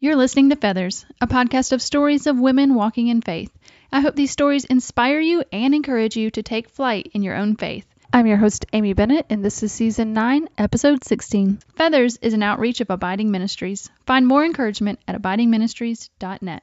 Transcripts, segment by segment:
You're listening to Feathers, a podcast of stories of women walking in faith. I hope these stories inspire you and encourage you to take flight in your own faith. I'm your host, Amy Bennett, and this is Season 9, Episode 16. Feathers is an outreach of Abiding Ministries. Find more encouragement at abidingministries.net.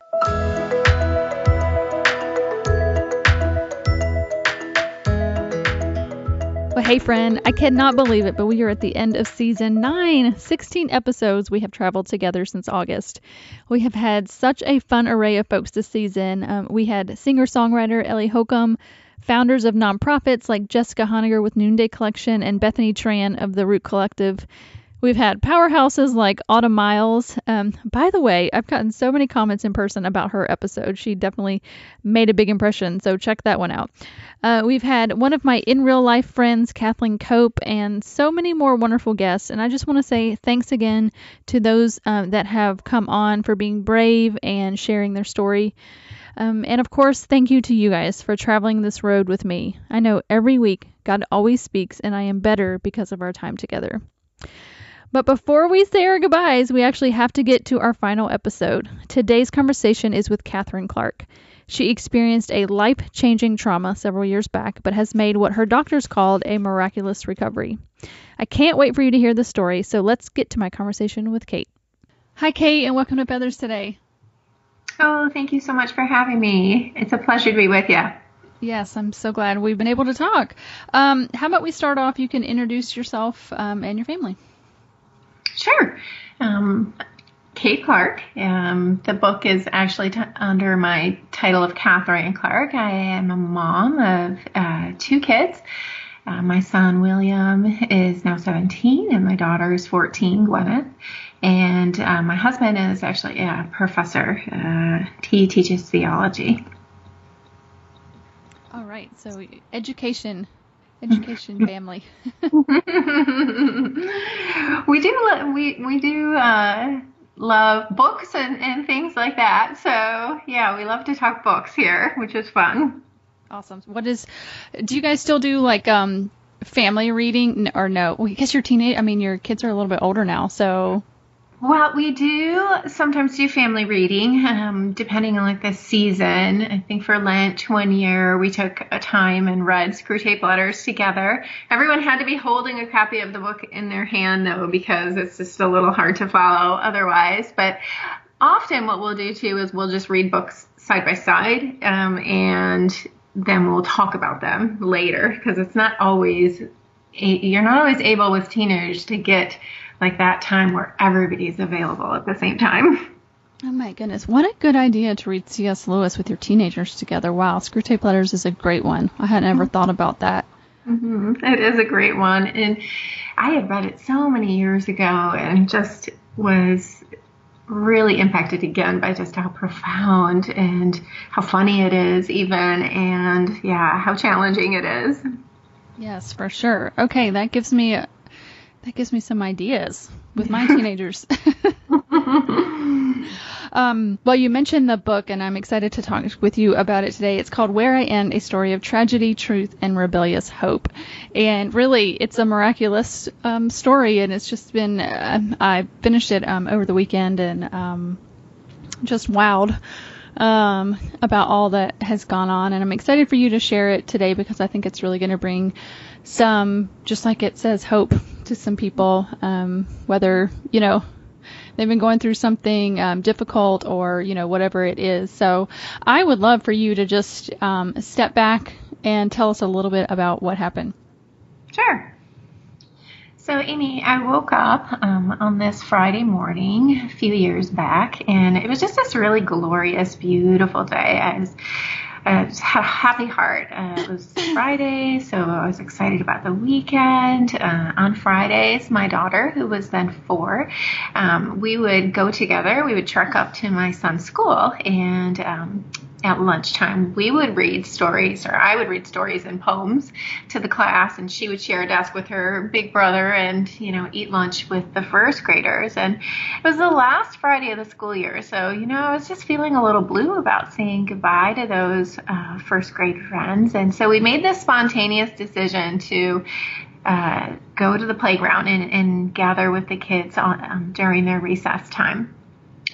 Well, hey friend, I cannot believe it, but we are at the end of Season 9. 16 episodes we have traveled together since August. We have had such a fun array of folks this season. We had singer-songwriter Ellie Holcomb, founders of nonprofits like Jessica Honegger with Noonday Collection and Bethany Tran of the Root Collective. We've had powerhouses like Autumn Miles. By the way, I've gotten so many comments in person about her episode. She definitely made a big impression, so check that one out. We've had one of my in real life friends, Kathleen Cope, and so many more wonderful guests. And I just want to say thanks again to those that have come on for being brave and sharing their story. And of course, thank you to you guys for traveling this road with me. I know every week God always speaks, and I am better because of our time together. But before we say our goodbyes, we actually have to get to our final episode. Today's conversation is with Katherine Clark. She experienced a life-changing trauma several years back, but has made what her doctors called a miraculous recovery. I can't wait for you to hear the story, so let's get to my conversation with Kate. Hi, Kate, and welcome to Feathers today. Oh, thank you so much for having me. It's a pleasure to be with you. Yes, I'm so glad we've been able to talk. How about we start off, you can introduce yourself and your family. Sure. Kate Clark. The book is actually under my title of Katherine Clark. I am a mom of 2 kids. My son, William, is now 17, and my daughter is 14, Gwyneth. And my husband is actually a professor. He teaches theology. All right. So education family. We do love books and things like that. So yeah, we love to talk books here, which is fun. Awesome. Do you guys still do like family reading or no? Well, I guess your kids are a little bit older now, so. Well, we do sometimes do family reading, depending on like the season. I think for Lent one year we took a time and read Screwtape Letters together. Everyone had to be holding a copy of the book in their hand though, because it's just a little hard to follow otherwise. But often what we'll do too is we'll just read books side by side, and then we'll talk about them later, because you're not always able with teenagers to get like that time where everybody's available at the same time. Oh my goodness. What a good idea to read C.S. Lewis with your teenagers together. Wow. Screwtape Letters is a great one. I had never thought about that. Mm-hmm. It is a great one. And I had read it so many years ago and just was really impacted again by just how profound and how funny it is even, and yeah, how challenging it is. Yes, for sure. Okay. That gives me some ideas with my teenagers. Well, you mentioned the book, and I'm excited to talk with you about it today. It's called Where I End, A Story of Tragedy, Truth, and Rebellious Hope. And really, it's a miraculous story, and it's just been, I finished it over the weekend and just wowed about all that has gone on. And I'm excited for you to share it today, because I think it's really going to bring some, just like it says, hope to some people, whether, they've been going through something difficult or, whatever it is. So I would love for you to just step back and tell us a little bit about what happened. Sure. So, Amy, I woke up on this Friday morning a few years back, and it was just this really glorious, beautiful day. I just had a happy heart. It was Friday, so I was excited about the weekend. On Fridays, my daughter, who was then 4, we would go together. We would trek up to my son's school, and at lunchtime, we would read stories, or I would read stories and poems to the class, and she would share a desk with her big brother and, eat lunch with the first graders. And it was the last Friday of the school year, so, I was just feeling a little blue about saying goodbye to those first grade friends. And so we made this spontaneous decision to go to the playground and gather with the kids during their recess time.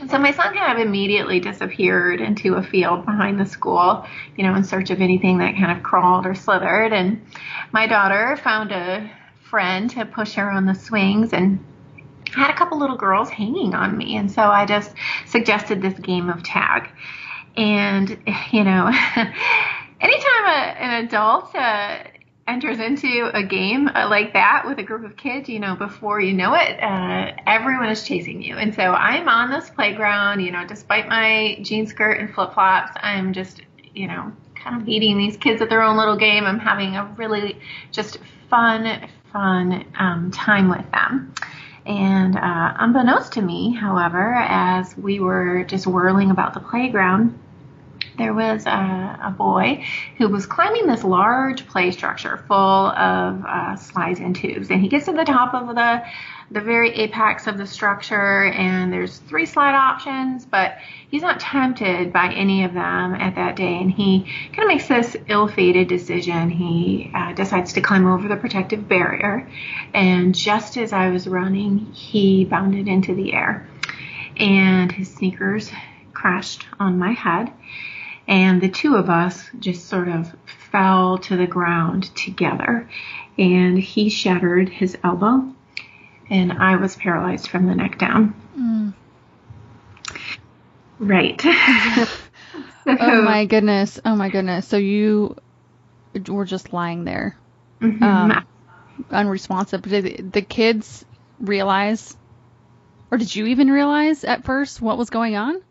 So my son kind of immediately disappeared into a field behind the school, in search of anything that kind of crawled or slithered. And my daughter found a friend to push her on the swings, and I had a couple little girls hanging on me. And so I just suggested this game of tag. And, anytime an adult enters into a game like that with a group of kids, before you know it, everyone is chasing you. And so I'm on this playground, despite my jean skirt and flip-flops, I'm just, kind of beating these kids at their own little game. I'm having a really just fun time with them. And unbeknownst to me, however, as we were just whirling about the playground, there was a boy who was climbing this large play structure full of slides and tubes. And he gets to the top of the very apex of the structure, and there's 3 slide options, but he's not tempted by any of them at that day. And he kind of makes this ill-fated decision. He decides to climb over the protective barrier. And just as I was running, he bounded into the air, and his sneakers crashed on my head. And the two of us just sort of fell to the ground together. And he shattered his elbow, and I was paralyzed from the neck down. Mm. Right. Oh my goodness. So you were just lying there, unresponsive. Did the kids realize, or did you even realize at first what was going on?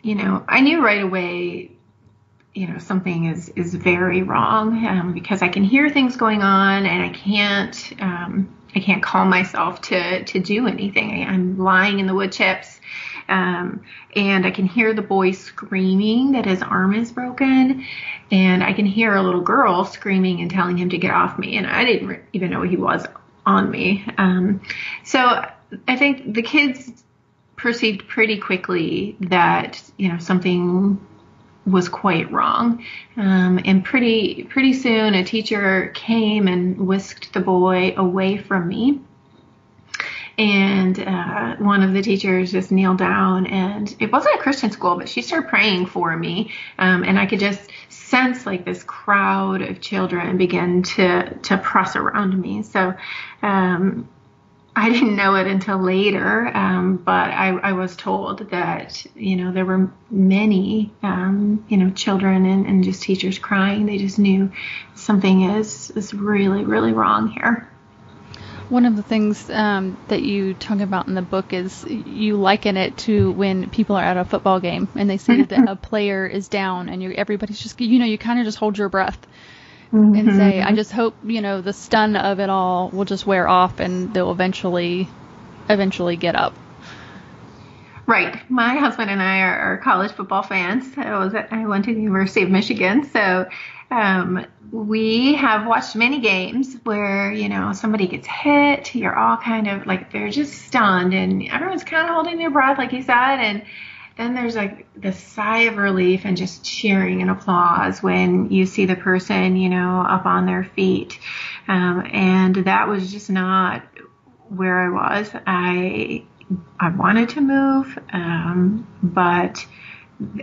I knew right away, something is very wrong, because I can hear things going on, and I can't calm myself to do anything. I'm lying in the wood chips, and I can hear the boy screaming that his arm is broken, and I can hear a little girl screaming and telling him to get off me, and I didn't even know he was on me. So I think the kids perceived pretty quickly that something was quite wrong, and pretty soon a teacher came and whisked the boy away from me, and one of the teachers just kneeled down, and it wasn't a Christian school, but she started praying for me, and I could just sense like this crowd of children begin to press around me. So I didn't know it until later, but I was told that, there were many, children and just teachers crying. They just knew something is really, really wrong here. One of the things that you talk about in the book is you liken it to when people are at a football game and they see that a player is down, and everybody's just, you kind of just hold your breath. Mm-hmm. And say, I just hope, the stun of it all will just wear off and they'll eventually get up. Right. My husband and I are college football fans. I went to the University of Michigan. So we have watched many games where, somebody gets hit. You're all kind of like, they're just stunned, and everyone's kind of holding their breath, like you said. And then there's like this sigh of relief and just cheering and applause when you see the person, up on their feet. And that was just not where I was. I wanted to move, but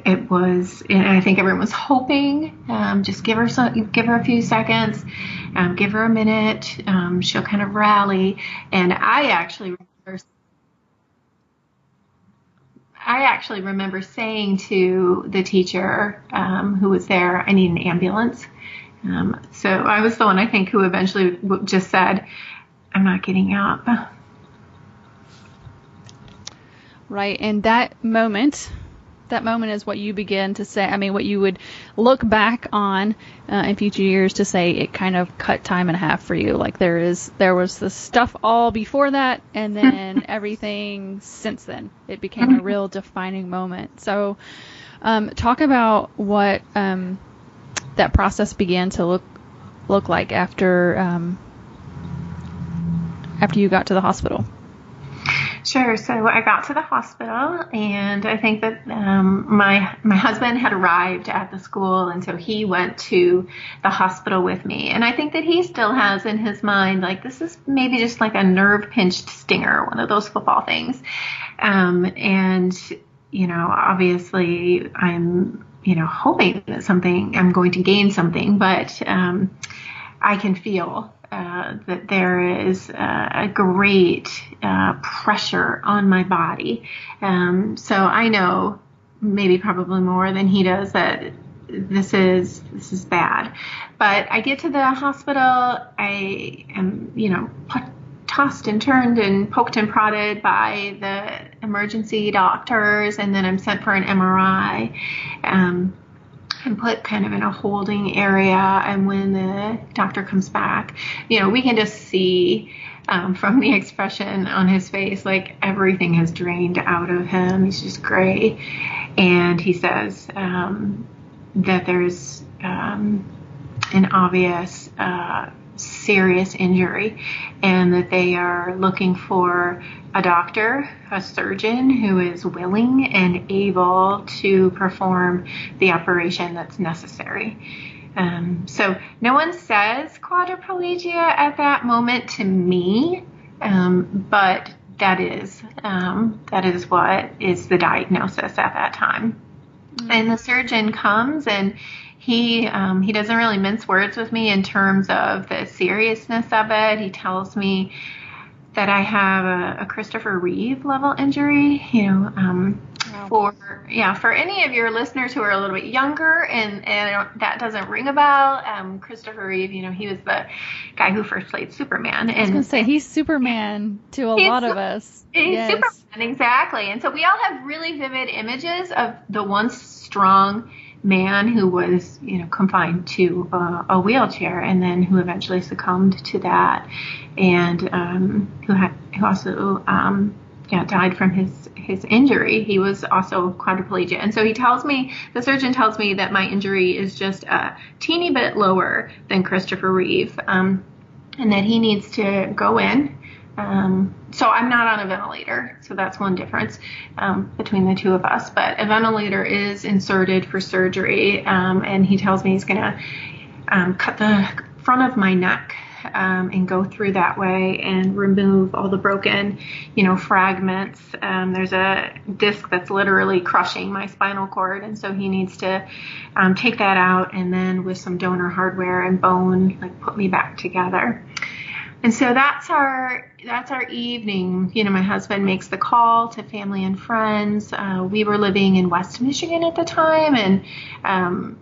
it was, and I think everyone was hoping, just give her a few seconds, give her a minute, she'll kind of rally. And I actually remember saying to the teacher who was there, I need an ambulance. So I was the one, I think, who eventually just said, I'm not getting up. Right. And that moment is what you begin to say. I mean, what you would look back on in future years to say it kind of cut time in half for you. Like there was the stuff all before that, and then everything since then. It became a real defining moment. So talk about what that process began to look like after you got to the hospital. Sure. So I got to the hospital, and I think that my husband had arrived at the school, and so he went to the hospital with me. And I think that he still has in his mind, like, this is maybe just like a nerve pinched stinger, one of those football things. And obviously I'm hoping that I'm going to gain something, but I can feel that there is a great pressure on my body. So I know, maybe probably more than he does, that this is bad. But I get to the hospital. I am, tossed and turned and poked and prodded by the emergency doctors, and then I'm sent for an MRI. And put kind of in a holding area. And when the doctor comes back, we can just see from the expression on his face, like everything has drained out of him. He's just gray. And he says that there's an obvious serious injury, and that they are looking for a doctor, a surgeon who is willing and able to perform the operation that's necessary. So no one says quadriplegia at that moment to me, but that is what is the diagnosis at that time. Mm-hmm. And the surgeon comes, and he doesn't really mince words with me in terms of the seriousness of it. He tells me that I have a Christopher Reeve level injury. Wow. For any of your listeners who are a little bit younger and that doesn't ring a bell, Christopher Reeve, he was the guy who first played Superman. I was going to say, he's Superman to a lot of us. He's Superman, exactly. And so we all have really vivid images of the once strong man who was, confined to a wheelchair, and then who eventually succumbed to that, and who also died from his injury. He was also quadriplegic. And so the surgeon tells me that my injury is just a teeny bit lower than Christopher Reeve, and that he needs to go in. So I'm not on a ventilator. So that's one difference between the two of us. But a ventilator is inserted for surgery, and he tells me he's going to cut the front of my neck and go through that way and remove all the broken, fragments. There's a disc that's literally crushing my spinal cord, and so he needs to take that out, and then with some donor hardware and bone, put me back together. And so that's our evening. My husband makes the call to family and friends. We were living in West Michigan at the time, and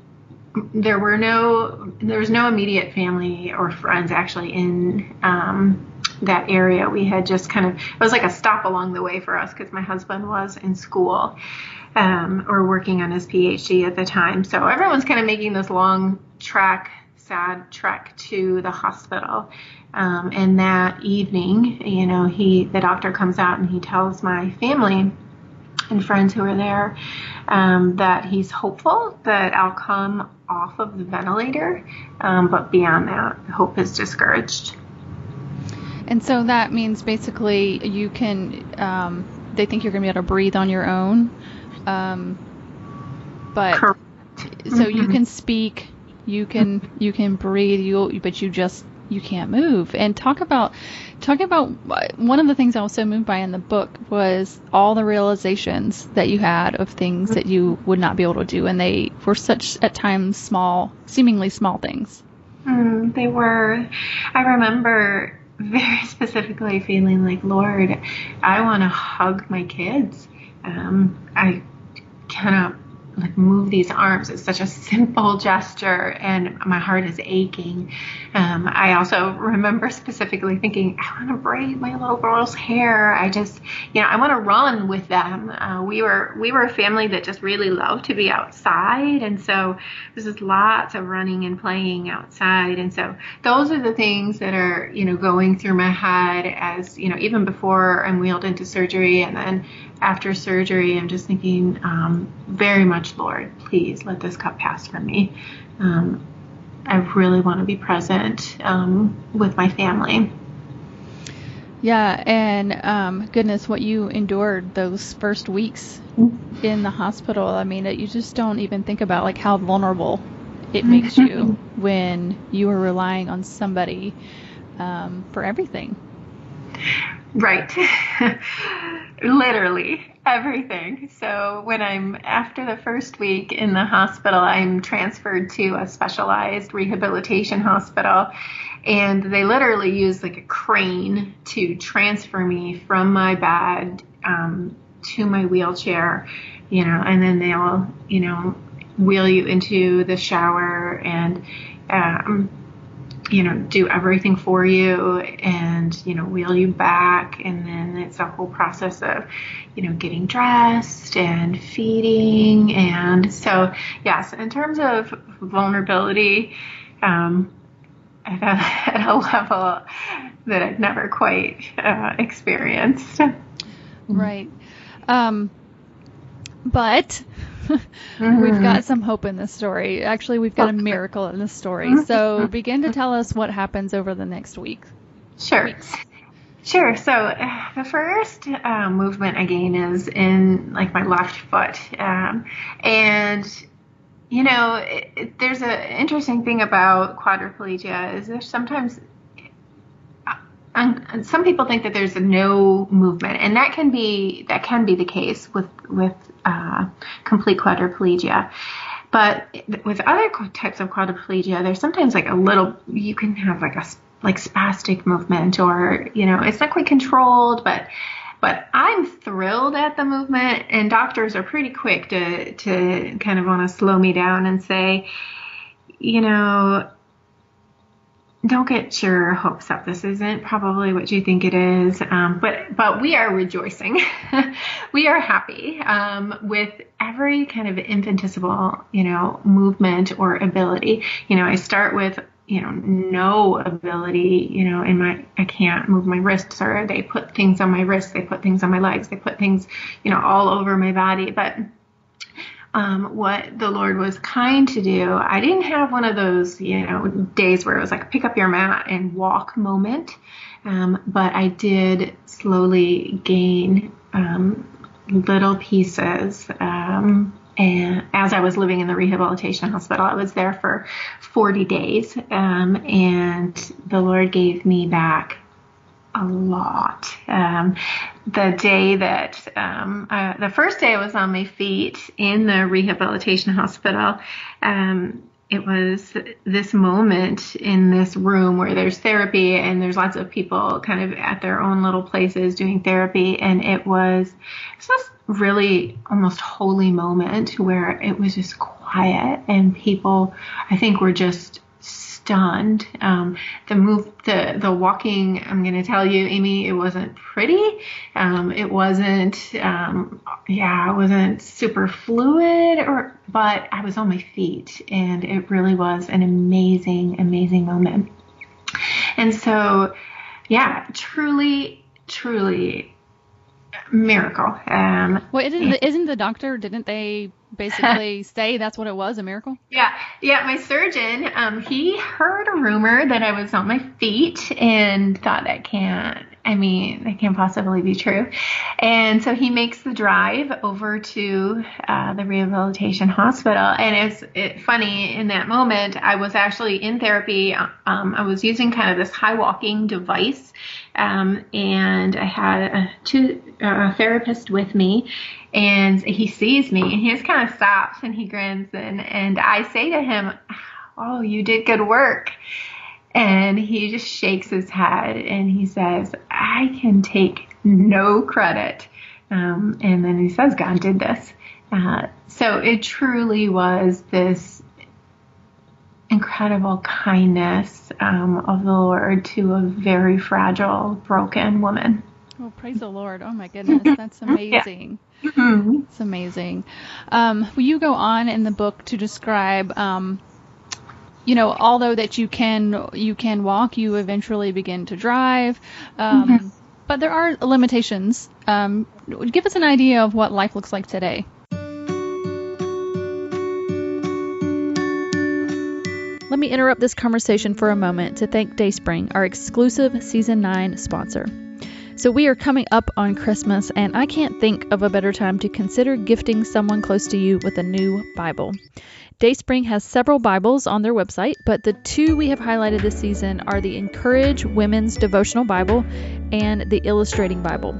there was no immediate family or friends actually in that area. We had just it was like a stop along the way for us, because my husband was in school or working on his PhD at the time. So everyone's kind of making this long sad trek to the hospital. And that evening, the doctor comes out and he tells my family and friends who are there that he's hopeful that I'll come off of the ventilator, but beyond that, hope is discouraged. And so that means basically you can, they think you're going to be able to breathe on your own, but correct. So you can speak, you can breathe, but you can't move. And talk about one of the things I was so moved by in the book was all the realizations that you had of things that you would not be able to do, and they were such at times seemingly small things. They were. I remember very specifically feeling like, Lord, I want to hug my kids. I cannot move these arms. It's such a simple gesture, and my heart is aching. I also remember specifically thinking, I want to braid my little girl's hair. I just, I want to run with them. We were a family that just really loved to be outside, and so there's just lots of running and playing outside. And so those are the things that are, going through my head as, even before I'm wheeled into surgery, and then after surgery, I'm just thinking, very much, Lord, please let this cup pass from me. I really want to be present with my family. Yeah, and goodness, what you endured those first weeks in the hospital. I mean, you just don't even think about like how vulnerable it makes you when you are relying on somebody for everything. Right. Literally everything. So when I'm after the first week in the hospital, I'm transferred to a specialized rehabilitation hospital, and they literally use like a crane to transfer me from my bed to my wheelchair, and then they'll, wheel you into the shower and do everything for you and, wheel you back. And then it's a whole process of, getting dressed and feeding. And so, yes, in terms of vulnerability, at a level that I've never quite experienced. Right. But we've got some hope in this story. Actually, we've got a miracle in this story. So begin to tell us what happens over the next week. Sure. Sure. So the first movement I gain is in like my left foot. And, there's an interesting thing about quadriplegia is there's sometimes some people think that there's no movement, and that can be the case with complete quadriplegia. But with other types of quadriplegia, there's sometimes like you can have like a spastic movement, or it's not quite controlled, but I'm thrilled at the movement, and doctors are pretty quick to kind of want to slow me down and say, don't get your hopes up. This isn't probably what you think it is. But we are rejoicing. We are happy with every kind of infinitesimal, movement or ability. I start with, no ability, I can't move my wrists, or they put things on my wrists, they put things on my legs, they put things, all over my body. But what the Lord was kind to do, I didn't have one of those, days where it was like pick up your mat and walk moment. But I did slowly gain little pieces. And as I was living in the rehabilitation hospital, I was there for 40 days. And the Lord gave me back a lot. The day that, the first day I was on my feet in the rehabilitation hospital, it was this moment in this room where there's therapy and there's lots of people kind of at their own little places doing therapy. And it was this really almost holy moment where it was just quiet and people, I think, were just stunned. The walking, I'm going to tell you, Amy, it wasn't pretty. It wasn't super fluid, but I was on my feet, and it really was an amazing, amazing moment. And so, yeah, truly, truly miracle. Well, isn't the doctor, didn't they basically say that's what it was, a miracle? Yeah. My surgeon, he heard a rumor that I was on my feet and thought that can't possibly be true. And so he makes the drive over to the rehabilitation hospital. And it's funny, in that moment, I was actually in therapy. I was using kind of this high walking device. And I had a therapist with me, and he sees me and he just kind of stops and he grins, and I say to him, "Oh, you did good work." And he just shakes his head and he says, "I can take no credit." And then he says, "God did this." So it truly was this incredible kindness of the Lord to a very fragile, broken woman. Oh, praise the Lord. Oh, my goodness. That's amazing. Yeah. Mm-hmm. It's amazing. Will you go on in the book to describe, although that you can walk, you eventually begin to drive, but there are limitations. Give us an idea of what life looks like today. Let me interrupt this conversation for a moment to thank Dayspring, our exclusive Season 9 sponsor. So we are coming up on Christmas, and I can't think of a better time to consider gifting someone close to you with a new Bible. Dayspring has several Bibles on their website, but the two we have highlighted this season are the Encourage Women's Devotional Bible and the Illustrating Bible.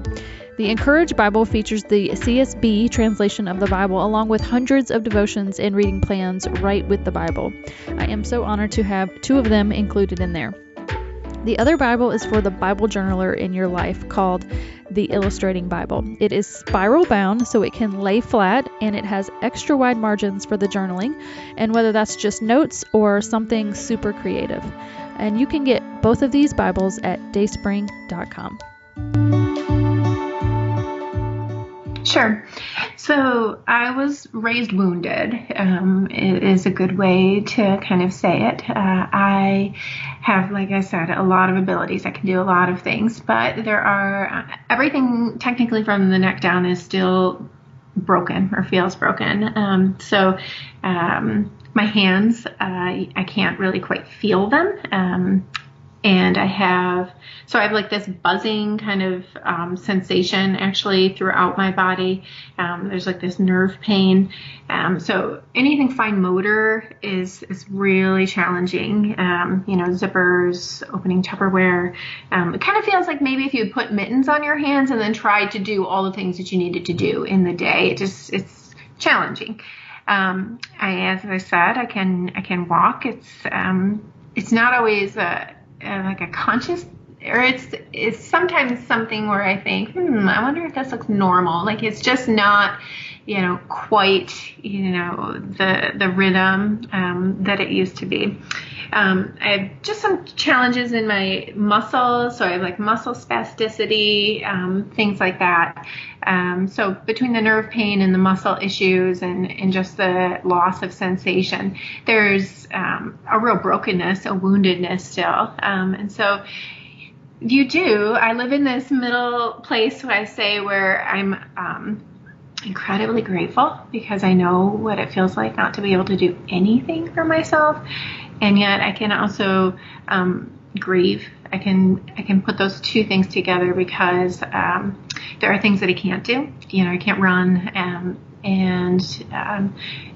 The Encourage Bible features the CSB translation of the Bible along with hundreds of devotions and reading plans right with the Bible. I am so honored to have two of them included in there. The other Bible is for the Bible journaler in your life, called the Illustrating Bible. It is spiral bound, so it can lay flat, and it has extra wide margins for the journaling, and whether that's just notes or something super creative. And you can get both of these Bibles at dayspring.com. Sure. So I was raised wounded. It is a good way to kind of say it. I have, like I said, a lot of abilities. I can do a lot of things, but there are everything technically from the neck down is still broken or feels broken. So my hands, I can't really quite feel them. And I have like this buzzing kind of sensation actually throughout my body. There's like this nerve pain. So anything fine motor is really challenging. Zippers, opening Tupperware. It kind of feels like maybe if you put mittens on your hands and then tried to do all the things that you needed to do in the day. It's challenging. As I said, I can walk. It's not always like a conscious, or it's sometimes something where I think, I wonder if this looks normal. Like it's just not, quite, the rhythm that it used to be. I have just some challenges in my muscles. So I have like muscle spasticity, things like that. So between the nerve pain and the muscle issues and just the loss of sensation, there's a real brokenness, a woundedness still. And so I live in this middle place where I'm incredibly grateful because I know what it feels like not to be able to do anything for myself. And yet I can also grieve. I can put those two things together because there are things that I can't do. I can't run,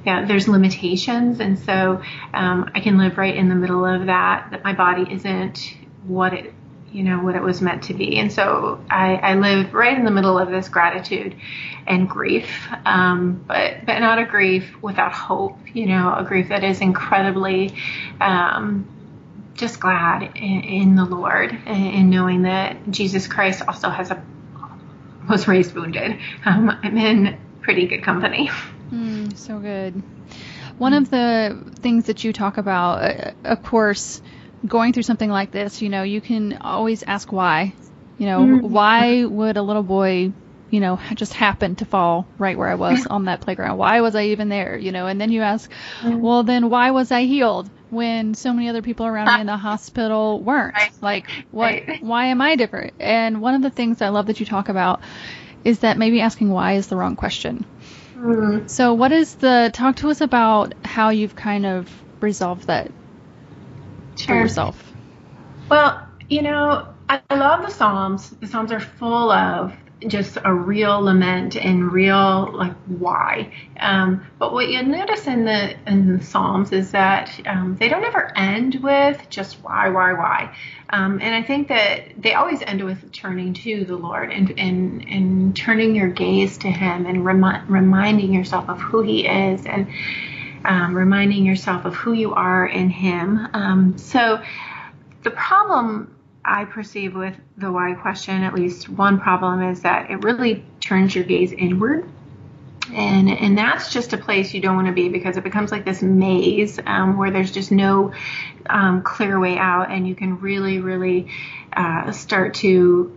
there's limitations, and so I can live right in the middle of that my body isn't what it was meant to be. And so I live right in the middle of this gratitude and grief, but not a grief without hope, a grief that is incredibly just glad in the Lord, and knowing that Jesus Christ also was raised wounded. I'm in pretty good company. So good. One of the things that you talk about, of course, going through something like this, you can always ask why. Why would a little boy, just happen to fall right where I was on that playground? Why was I even there? And then you ask, well, then why was I healed when so many other people around me in the hospital weren't? Like, why am I different? And one of the things I love that you talk about is that maybe asking why is the wrong question. So talk to us about how you've kind of resolved that for yourself. Well, I love the Psalms. The Psalms are full of just a real lament and real like why. But what you notice in the Psalms is that they don't ever end with just why. And I think that they always end with turning to the Lord and turning your gaze to Him and reminding yourself of who He is, and reminding yourself of who you are in Him. So the problem I perceive with the why question, at least one problem, is that it really turns your gaze inward. And that's just a place you don't want to be, because it becomes like this maze where there's just no clear way out, and you can really, really start to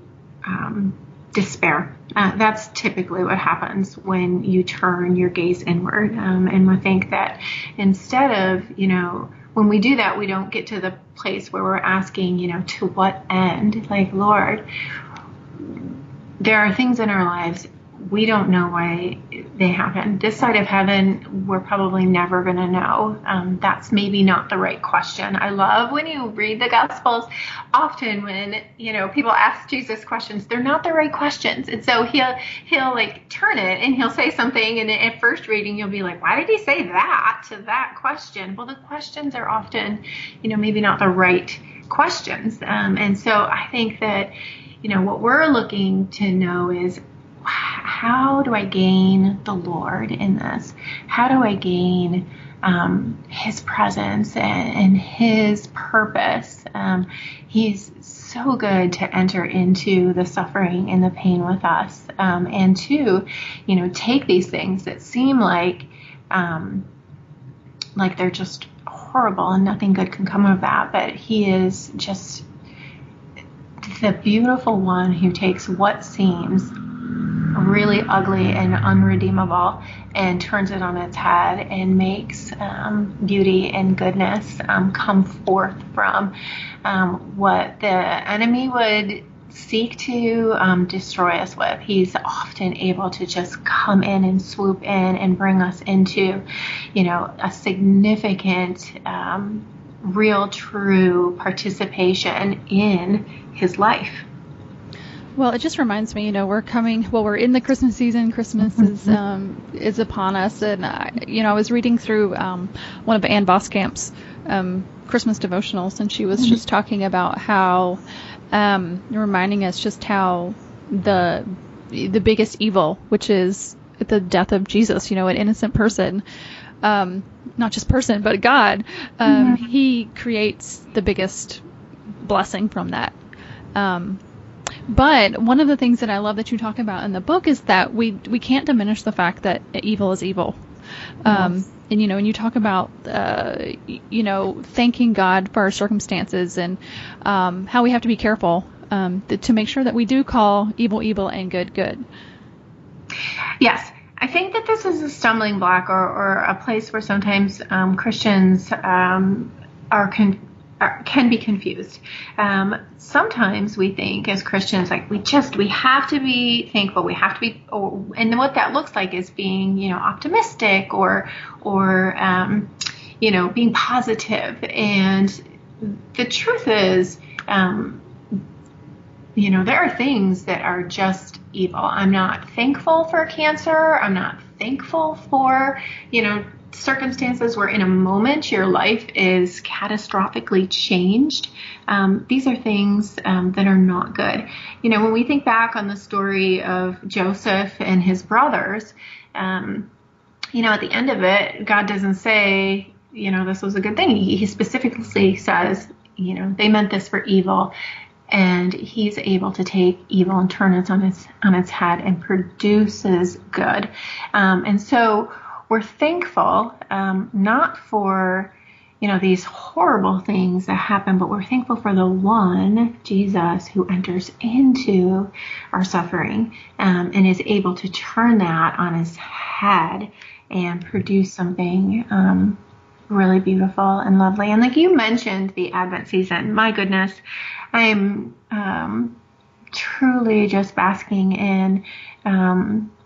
despair. That's typically what happens when you turn your gaze inward. And I think that instead of, when we do that, we don't get to the place where we're asking, to what end? Like, Lord, there are things in our lives we don't know why they happen. This side of heaven, we're probably never going to know. That's maybe not the right question. I love when you read the Gospels, often when, people ask Jesus questions, they're not the right questions. And so he'll like turn it and he'll say something. And at first reading, you'll be like, why did he say that to that question? Well, the questions are often, maybe not the right questions. And so I think that, what we're looking to know is, how do I gain the Lord in this? How do I gain his presence and his purpose? He's so good to enter into the suffering and the pain with us, and to, take these things that seem like they're just horrible and nothing good can come of that. But he is just the beautiful one who takes what seems really ugly and unredeemable and turns it on its head and makes beauty and goodness come forth from what the enemy would seek to destroy us with. He's often able to just come in and swoop in and bring us into, a significant, real, true participation in his life. Well, it just reminds me, we're in the Christmas season. Christmas is upon us. And, I was reading through one of Ann Voskamp's Christmas devotionals, and she was just talking about how, reminding us just how the biggest evil, which is the death of Jesus, an innocent person, not just person, but God, he creates the biggest blessing from that. But one of the things that I love that you talk about in the book is that we can't diminish the fact that evil is evil. Yes. And, and you talk about, thanking God for our circumstances and how we have to be careful to make sure that we do call evil, evil and good, good. Yes. I think that this is a stumbling block or a place where sometimes Christians can be confused. Sometimes we think as Christians, like we have to be thankful. We have to be, and what that looks like is being, optimistic or being positive. And the truth is, there are things that are just evil. I'm not thankful for cancer. I'm not thankful for, circumstances where in a moment your life is catastrophically changed. These are things that are not good. When we think back on the story of Joseph and his brothers, at the end of it, God doesn't say, this was a good thing. He specifically says, they meant this for evil. And he's able to take evil and turn it on its head and produces good. And so we're thankful, not for, these horrible things that happen, but we're thankful for the one, Jesus, who enters into our suffering, and is able to turn that on his head and produce something, really beautiful and lovely. And like you mentioned, the Advent season, my goodness, I'm, truly just basking in,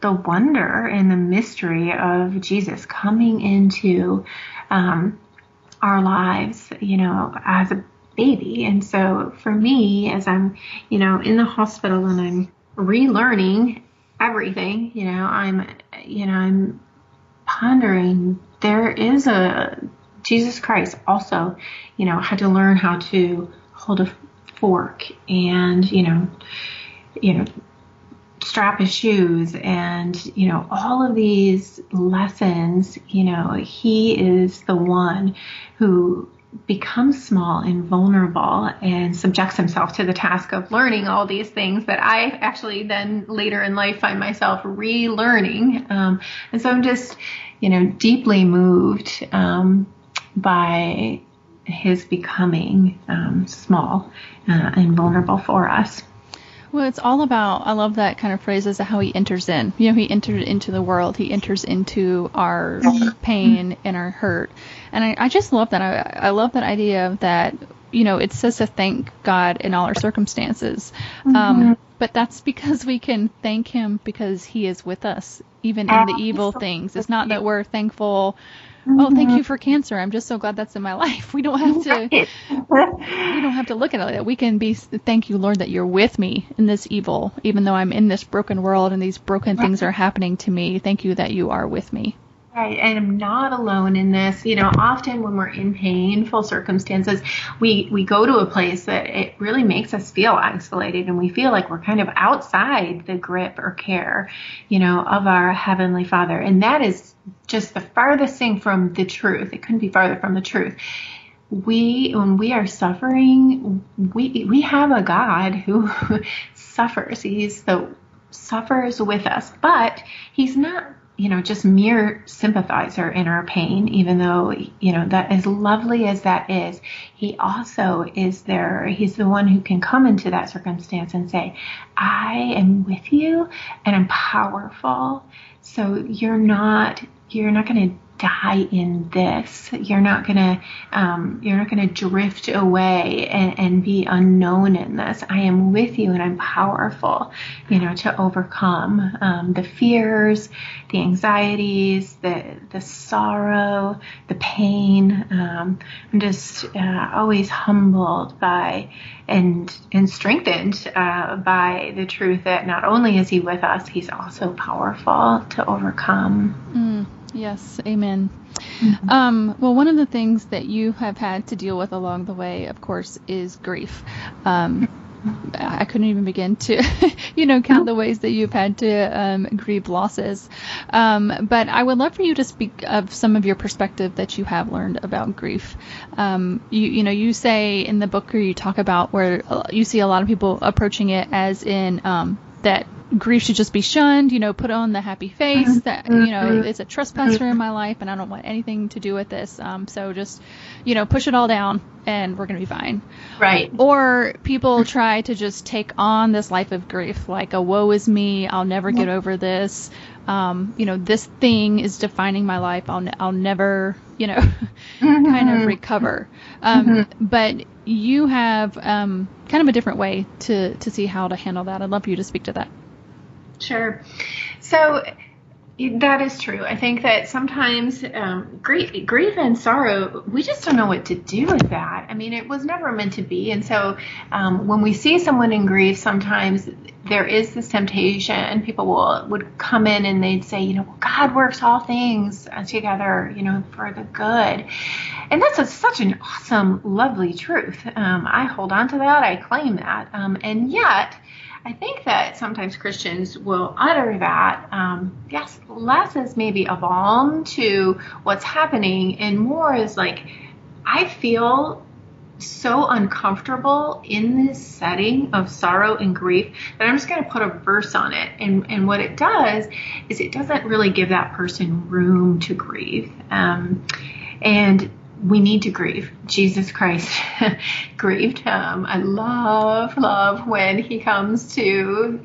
the wonder and the mystery of Jesus coming into our lives, as a baby. And so for me, as I'm, in the hospital and I'm relearning everything, I'm pondering there is a Jesus Christ also, had to learn how to hold a fork and, strap his shoes and, all of these lessons, he is the one who becomes small and vulnerable and subjects himself to the task of learning all these things that I actually then later in life find myself relearning. And so I'm just, deeply moved by his becoming small and vulnerable for us. Well, it's all about, I love that kind of phrase as to how he enters in. He entered into the world. He enters into our pain and our hurt. And I just love that. I love that idea of that, it says to thank God in all our circumstances. But that's because we can thank him because he is with us, even in the evil things. It's not that we're thankful, oh, thank you for cancer, I'm just so glad that's in my life. We don't have to we don't have to look at it like that. We can be, thank you, Lord, that you're with me in this evil, even though I'm in this broken world and these broken things are happening to me. Thank you that you are with me. Right, and I'm not alone in this. Often when we're in painful circumstances, we go to a place that it really makes us feel isolated, and we feel like we're kind of outside the grip or care, of our Heavenly Father. And that is just the farthest thing from the truth. It couldn't be farther from the truth. When we are suffering, we have a God who suffers. Suffers with us, but he's not just mere sympathizer in our pain, even though, that as lovely as that is, he also is there. He's the one who can come into that circumstance and say, I am with you and I'm powerful. So you're not going to die in this. You're not going to drift away and be unknown in this. I am with you and I'm powerful, to overcome the fears, the anxieties, the sorrow, the pain. I'm just always humbled by and strengthened by the truth that not only is he with us, he's also powerful to overcome. Yes, amen. Mm-hmm. Well, one of the things that you have had to deal with along the way, of course, is grief. I couldn't even begin to, count the ways that you've had to grieve losses. But I would love for you to speak of some of your perspective that you have learned about grief. You say in the book, or you talk about where you see a lot of people approaching it as in that grief should just be shunned, put on the happy face that, it's a trespasser in my life and I don't want anything to do with this. So just, push it all down and we're going to be fine. Right. Or people try to just take on this life of grief, like a woe is me, I'll never get over this. This thing is defining my life. I'll never, kind of recover. But you have kind of a different way to see how to handle that. I'd love for you to speak to that. Sure. So that is true. I think that sometimes grief and sorrow, we just don't know what to do with that. I mean, it was never meant to be. And so when we see someone in grief, sometimes there is this temptation. People would come in and they'd say, well, God works all things together, for the good. And that's such an awesome, lovely truth. I hold on to that. I claim that. And yet, I think that sometimes Christians will utter that, yes, less as maybe a balm to what's happening and more is like, I feel so uncomfortable in this setting of sorrow and grief that I'm just going to put a verse on it. And what it does is it doesn't really give that person room to grieve. And we need to grieve. Jesus Christ grieved. I love when he comes to,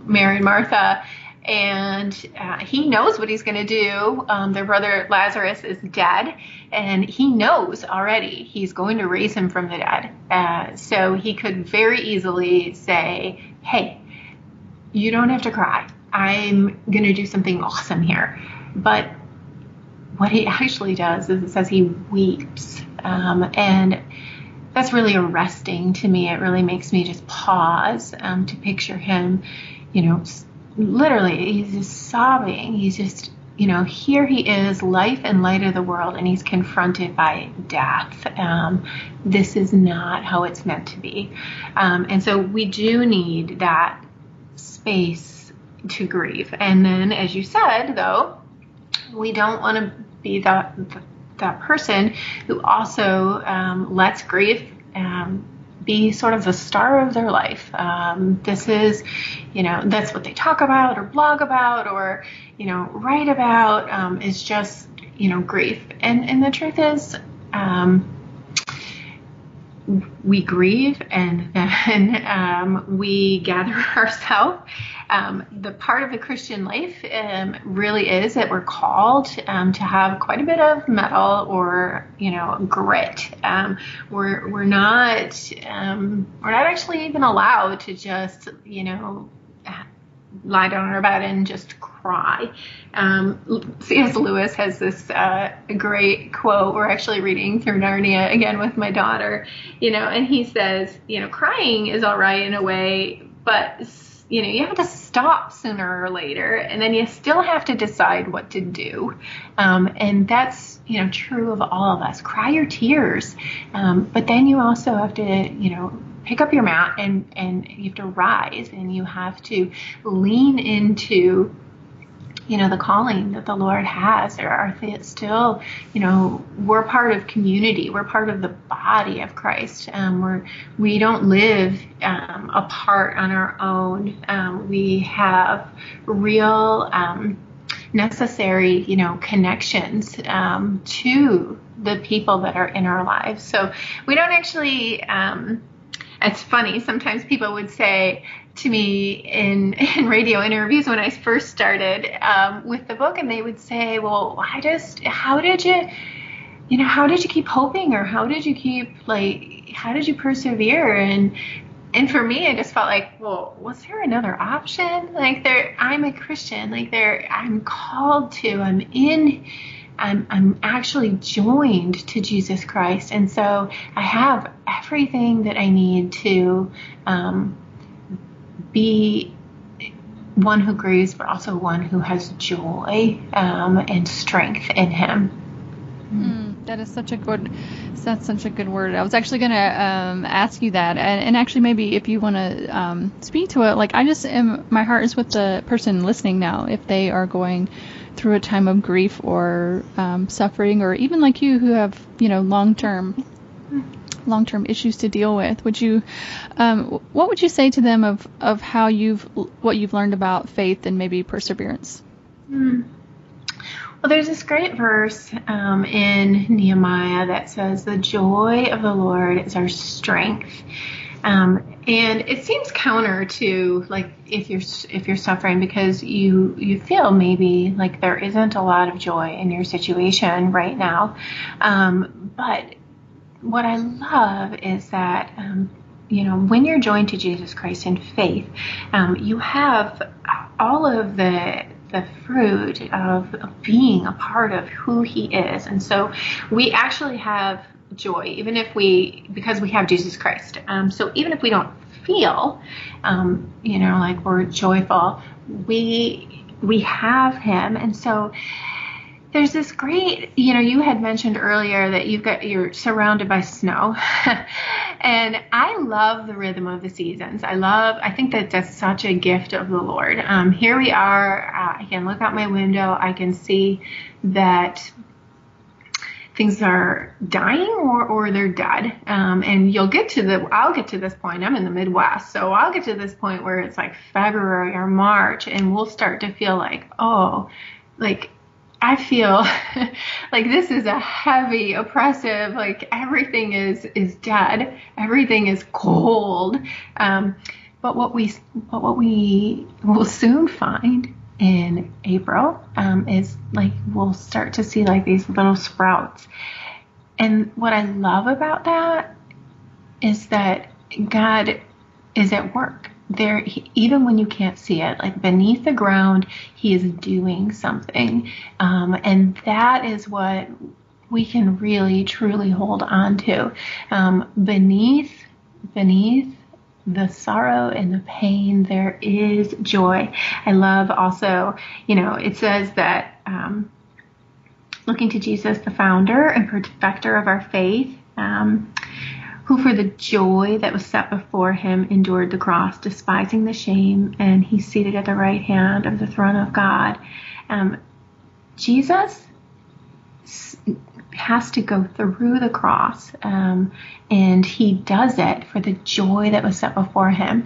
Mary and Martha, and he knows what he's going to do. Their brother Lazarus is dead, and he knows already he's going to raise him from the dead. So he could very easily say, hey, you don't have to cry. I'm going to do something awesome here. But what he actually does is it says he weeps. And that's really arresting to me. It really makes me just pause to picture him, literally he's just sobbing. He's just, here he is, life and light of the world, and he's confronted by death. This is not how it's meant to be. And so we do need that space to grieve. And then, as you said, though, we don't want to be that person who also lets grief be sort of the star of their life. This is, that's what they talk about or blog about or, write about is just, grief. And the truth is, we grieve and then we gather ourselves The part of the Christian life really is that we're called to have quite a bit of mettle or, grit. We're not actually even allowed to just, lie down on our bed and just cry. C.S. Lewis has this great quote. We're actually reading through Narnia again with my daughter, and he says, crying is all right in a way, but you have to stop sooner or later, and then you still have to decide what to do. And that's, true of all of us. Cry your tears. But then you also have to, pick up your mat and you have to rise, and you have to lean into, the calling that the Lord has. There are still, we're part of community. We're part of the body of Christ. We don't live apart on our own. We have real necessary, connections to the people that are in our lives. So we don't actually. It's funny. Sometimes people would say to me in radio interviews when I first started with the book, and they would say, "Well, how did you keep hoping, or how did you persevere?" And for me, I just felt like, well, was there another option? I'm a Christian. I'm called to. I'm actually joined to Jesus Christ. And so I have everything that I need to be one who grieves, but also one who has joy and strength in him. That's such a good word. I was actually going to ask you that. And actually, maybe if you want to speak to it, my heart is with the person listening now. If they are going through a time of grief or suffering, or even like you who have, long-term issues to deal with, what would you say to them of how what you've learned about faith and maybe perseverance? Well, there's this great verse in Nehemiah that says, "The joy of the Lord is our strength." And it seems counter to if you're suffering because you feel maybe like there isn't a lot of joy in your situation right now. But what I love is that when you're joined to Jesus Christ in faith, you have all of the fruit of being a part of who He is, and so we actually have joy, because we have Jesus Christ. So even if we don't feel, like we're joyful, we have Him. And so there's this great, you had mentioned earlier that you're surrounded by snow. And I love the rhythm of the seasons. I think that that's such a gift of the Lord. Here we are. I can look out my window. I can see that things are dying or they're dead. And I'll get to this point. I'm in the Midwest, so I'll get to this point where it's like February or March, and we'll start to feel I feel like this is a heavy, oppressive, everything is dead. Everything is cold. But what we will soon find in April is we'll start to see these little sprouts. And what I love about that is that God is at work there, even when you can't see it, beneath the ground, He is doing something. And that is what we can really, truly hold on to. Beneath the sorrow and the pain, there is joy. I love also, it says that looking to Jesus, the founder and perfecter of our faith, who for the joy that was set before Him endured the cross, despising the shame, and He's seated at the right hand of the throne of God. Jesus has to go through the cross, and He does it for the joy that was set before Him.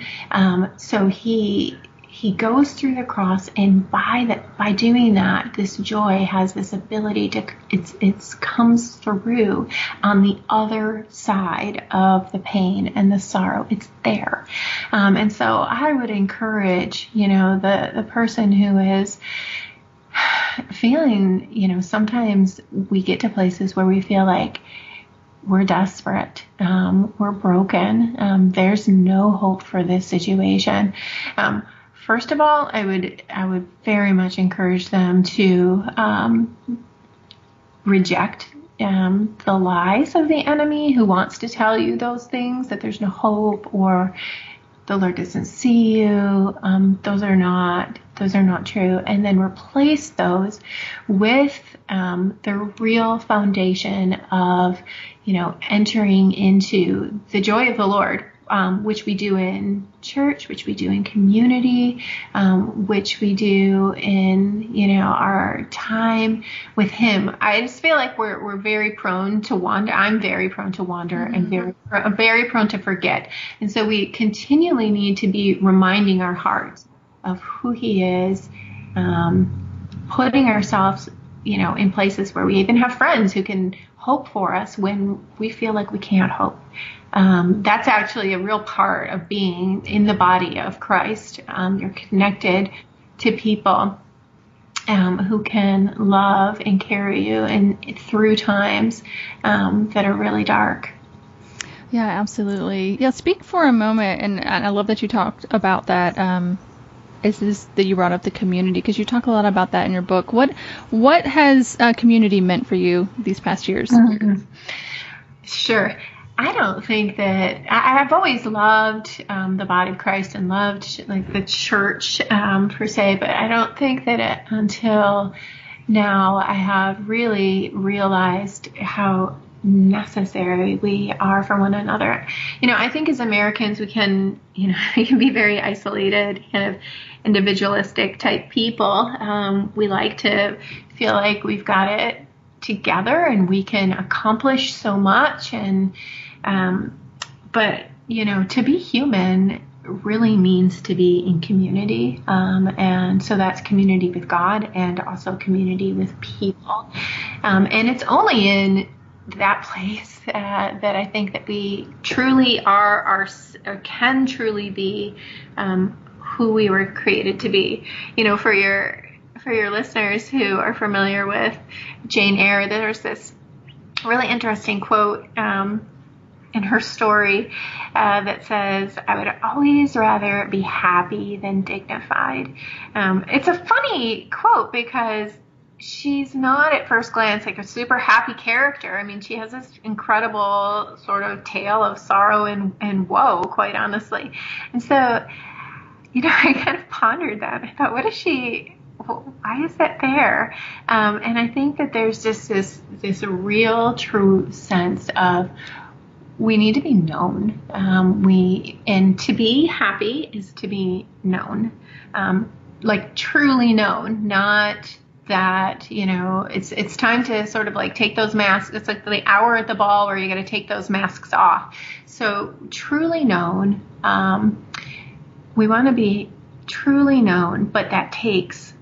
So He he goes through the cross, and by doing that, this joy has this ability to it comes through on the other side of the pain and the sorrow. It's there, and so I would encourage, the person who is feeling, sometimes we get to places where we feel like we're desperate, we're broken, there's no hope for this situation. First of all, I would very much encourage them to reject the lies of the enemy who wants to tell you those things, that there's no hope or the Lord doesn't see you. Those are not true. And then replace those with the real foundation of, entering into the joy of the Lord, which we do in church, which we do in community, which we do in, our time with Him. I just feel like we're very prone to wander. I'm very prone to wander and very prone to forget. And so we continually need to be reminding our hearts of who He is, putting ourselves, in places where we even have friends who can hope for us when we feel like we can't hope. That's actually a real part of being in the body of Christ. You're connected to people who can love and carry you and through times that are really dark. Yeah, absolutely. Yeah, speak for a moment, and I love that you talked about that. Is this that you brought up the community, because you talk a lot about that in your book. What has community meant for you these past years? Mm-hmm. Sure. I don't think that I've always loved the body of Christ and loved like the church per se, but I don't think that until now I have really realized how necessary we are for one another. I think as Americans we can be very isolated, kind of individualistic type people. We like to feel like we've got it together and we can accomplish so much, and but to be human really means to be in community, and so that's community with God and also community with people, and it's only in that place that I think that we truly are or can truly be who we were created to be. For your listeners who are familiar with Jane Eyre, there's this really interesting quote in her story that says, "I would always rather be happy than dignified." It's a funny quote because she's not at first glance like a super happy character. I mean, she has this incredible sort of tale of sorrow and woe, quite honestly. And so, I kind of pondered that. I thought, why is that there? And I think that there's just this real true sense of we need to be known. And to be happy is to be known, like truly known, not that, it's time to sort of like take those masks. It's like the hour at the ball where you got to take those masks off. So truly known, we want to be truly known, but that takes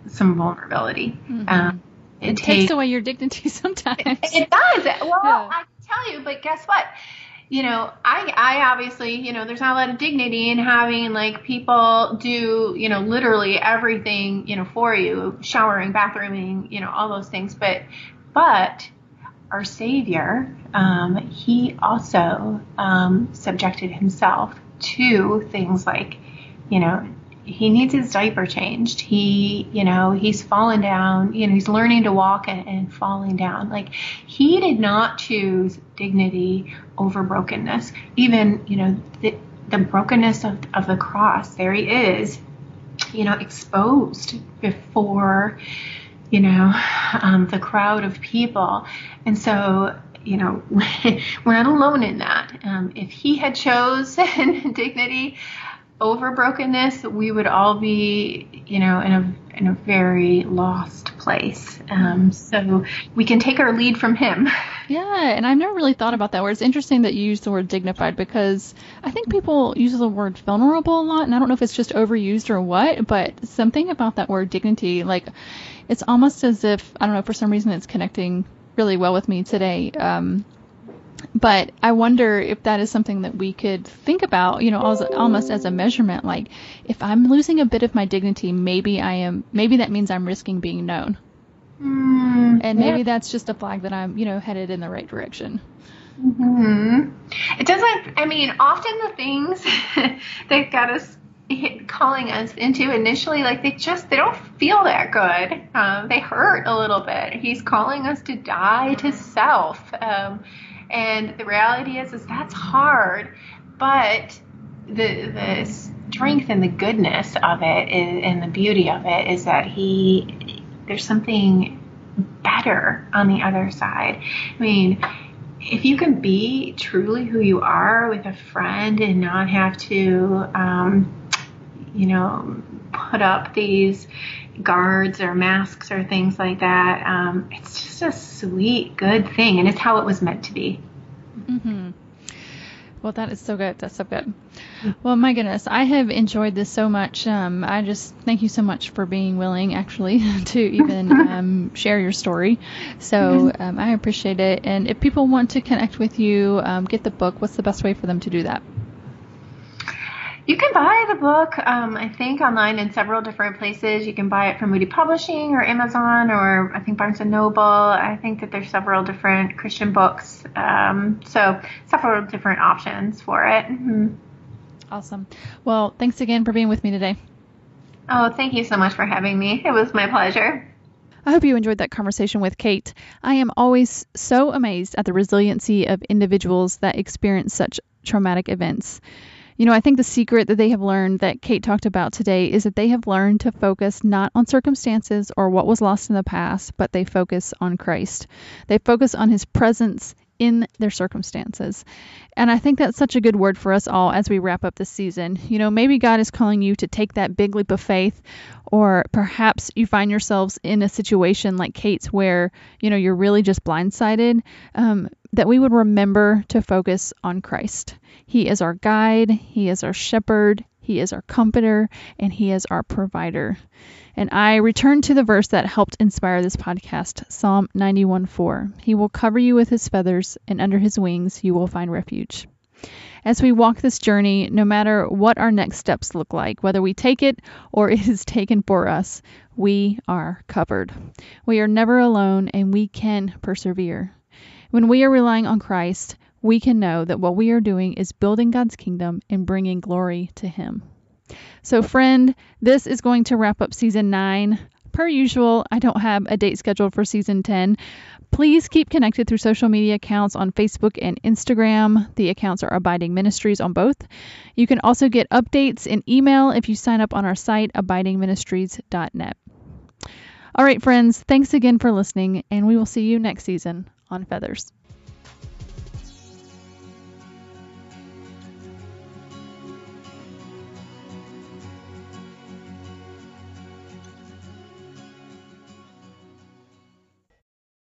some vulnerability. Mm-hmm. It takes away your dignity sometimes. It does. Well, yeah. I can tell you, but guess what? I obviously, there's not a lot of dignity in having like people do, literally everything, for you, showering, bathrooming, all those things. But our Savior, he also subjected himself to things like, he needs his diaper changed. He's fallen down, he's learning to walk and falling down. Like he did not choose dignity over brokenness. Even, the brokenness of the cross, there he is, exposed before, the crowd of people. And so, we're not alone in that. If he had chosen dignity over brokenness, we would all be, in a very lost place. So we can take our lead from him. Yeah, and I've never really thought about that word. It's interesting that you use the word dignified, because I think people use the word vulnerable a lot, and I don't know if it's just overused or what, but something about that word dignity, like, it's almost as if, I don't know, for some reason it's connecting really well with me today. But I wonder if that is something that we could think about, almost as a measurement. Like, if I'm losing a bit of my dignity, maybe that means I'm risking being known. And maybe that's just a flag that I'm, headed in the right direction. Mm-hmm. It doesn't, often the things that got us calling us into initially, like, they don't feel that good. They hurt a little bit. He's calling us to die to self. And the reality is that's hard, but the strength and the goodness of it and the beauty of it is that there's something better on the other side. If you can be truly who you are with a friend and not have to, put up these guards or masks or things like that, it's just a sweet, good thing. And it's how it was meant to be. Mm-hmm. Well, that is so good. That's so good. Well, my goodness, I have enjoyed this so much. I just thank you so much for being willing, actually, to even share your story. So I appreciate it. And if people want to connect with you, get the book, what's the best way for them to do that? You can buy the book, I think, online in several different places. You can buy it from Moody Publishing or Amazon or I think Barnes & Noble. I think that there's several different Christian books, so several different options for it. Mm-hmm. Awesome. Well, thanks again for being with me today. Oh, thank you so much for having me. It was my pleasure. I hope you enjoyed that conversation with Kate. I am always so amazed at the resiliency of individuals that experience such traumatic events. I think the secret that they have learned that Kate talked about today is that they have learned to focus not on circumstances or what was lost in the past, but they focus on Christ. They focus on his presence in their circumstances. And I think that's such a good word for us all as we wrap up this season. Maybe God is calling you to take that big leap of faith, or perhaps you find yourselves in a situation like Kate's where, you're really just blindsided, that we would remember to focus on Christ. He is our guide, he is our shepherd, he is our comforter, and he is our provider. And I return to the verse that helped inspire this podcast, Psalm 91:4. He will cover you with his feathers, and under his wings you will find refuge. As we walk this journey, no matter what our next steps look like, whether we take it or it is taken for us, we are covered. We are never alone, and we can persevere. When we are relying on Christ, we can know that what we are doing is building God's kingdom and bringing glory to him. So, friend, this is going to wrap up season 9. Per usual, I don't have a date scheduled for season 10. Please keep connected through social media accounts on Facebook and Instagram. The accounts are Abiding Ministries on both. You can also get updates in email if you sign up on our site, abidingministries.net. All right, friends, thanks again for listening, and we will see you next season on Feathers.